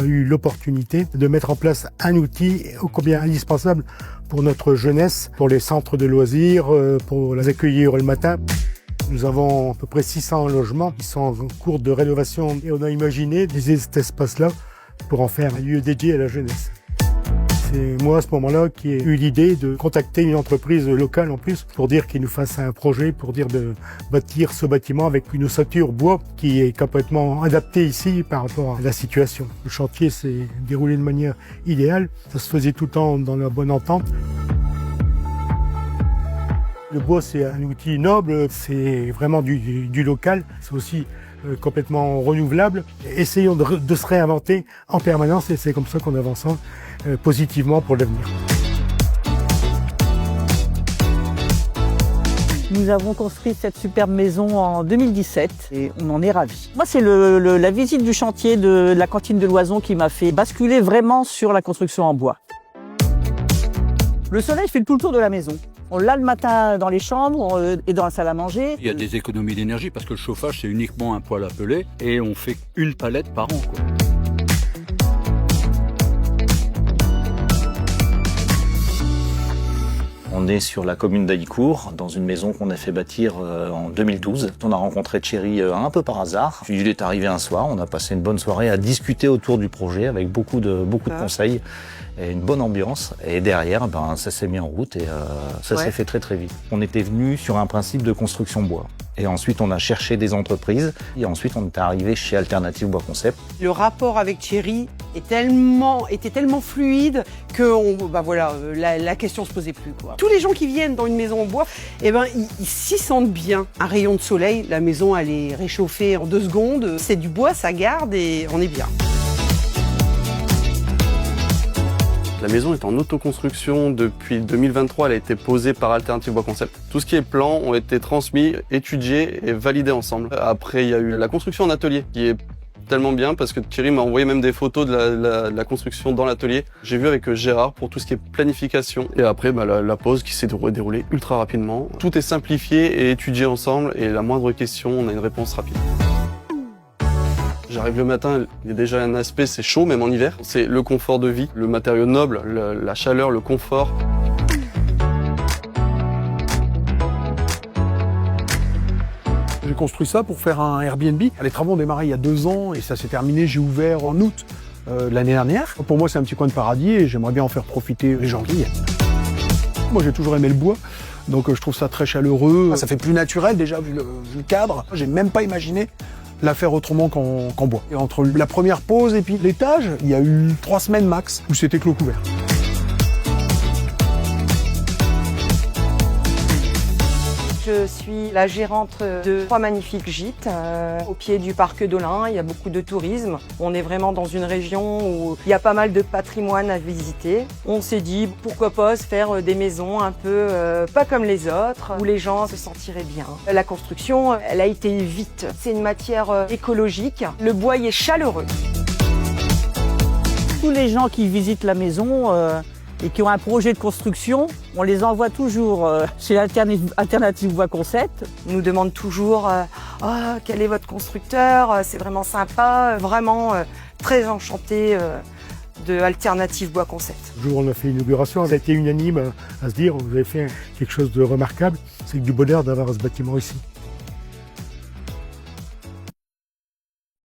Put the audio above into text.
eu l'opportunité de mettre en place un outil ô combien indispensable pour notre jeunesse, pour les centres de loisirs, pour les accueillir le matin. Nous avons à peu près 600 logements qui sont en cours de rénovation et on a imaginé d'utiliser cet espace-là pour en faire un lieu dédié à la jeunesse. C'est moi à ce moment-là qui ai eu l'idée de contacter une entreprise locale en plus pour dire qu'ils nous fassent un projet, pour dire de bâtir ce bâtiment avec une ossature bois qui est complètement adaptée ici par rapport à la situation. Le chantier s'est déroulé de manière idéale, ça se faisait tout le temps dans la bonne entente. Le bois, c'est un outil noble, c'est vraiment du local, c'est aussi complètement renouvelable. Essayons de se réinventer en permanence et c'est comme ça qu'on avance positivement pour l'avenir. Nous avons construit cette superbe maison en 2017 et on en est ravis. Moi, c'est la visite du chantier de la cantine de Loison qui m'a fait basculer vraiment sur la construction en bois. Le soleil fait tout le tour de la maison. On l'a le matin dans les chambres et dans la salle à manger. Il y a des économies d'énergie parce que le chauffage, c'est uniquement un poêle à peler et on fait une palette par an, quoi. On est sur la commune d'Haïcourt, dans une maison qu'on a fait bâtir en 2012. On a rencontré Thierry un peu par hasard. Puis il est arrivé un soir, on a passé une bonne soirée à discuter autour du projet avec beaucoup de conseils et une bonne ambiance. Et derrière, ça s'est mis en route et ça s'est fait très très vite. On était venu sur un principe de construction bois. Et ensuite, on a cherché des entreprises. Et ensuite, on est arrivé chez Alternative Bois Concept. Le rapport avec Thierry était tellement fluide que la question se posait plus, quoi. Tous les gens qui viennent dans une maison en bois, ils s'y sentent bien. Un rayon de soleil, la maison elle est réchauffée en 2 secondes. C'est du bois, ça garde et on est bien. La maison est en autoconstruction depuis 2023, elle a été posée par Alternative Bois Concept. Tout ce qui est plans ont été transmis, étudiés et validés ensemble. Après, il y a eu la construction en atelier qui est tellement bien parce que Thierry m'a envoyé même des photos de la construction dans l'atelier. J'ai vu avec Gérard pour tout ce qui est planification. Et après, la pose qui s'est déroulée ultra rapidement. Tout est simplifié et étudié ensemble et la moindre question, on a une réponse rapide. J'arrive le matin, il y a déjà un aspect, c'est chaud, même en hiver. C'est le confort de vie, le matériau noble, la chaleur, le confort. J'ai construit ça pour faire un Airbnb. Les travaux ont démarré il y a 2 ans et ça s'est terminé, j'ai ouvert en août l'année dernière. Pour moi, c'est un petit coin de paradis et j'aimerais bien en faire profiter les gens qui viennent. Moi, j'ai toujours aimé le bois. Donc je trouve ça très chaleureux. Ça fait plus naturel déjà vu le cadre. J'ai même pas imaginé la faire autrement qu'en bois. Et entre la première pause et puis l'étage, il y a eu 3 semaines max où c'était clos couvert. Je suis la gérante de 3 magnifiques gîtes au pied du parc d'Olin. Il y a beaucoup de tourisme. On est vraiment dans une région où il y a pas mal de patrimoine à visiter. On s'est dit pourquoi pas se faire des maisons un peu pas comme les autres, où les gens se sentiraient bien. La construction, elle a été vite. C'est une matière écologique. Le bois y est chaleureux. Tous les gens qui visitent la maison et qui ont un projet de construction, on les envoie toujours chez Alternative Bois Concept. Ils nous demandent toujours quel est votre constructeur, c'est vraiment sympa, vraiment très enchanté de Alternative Bois Concept. Le jour où on a fait l'inauguration, ça a été unanime à se dire vous avez fait quelque chose de remarquable, c'est du bonheur d'avoir ce bâtiment ici.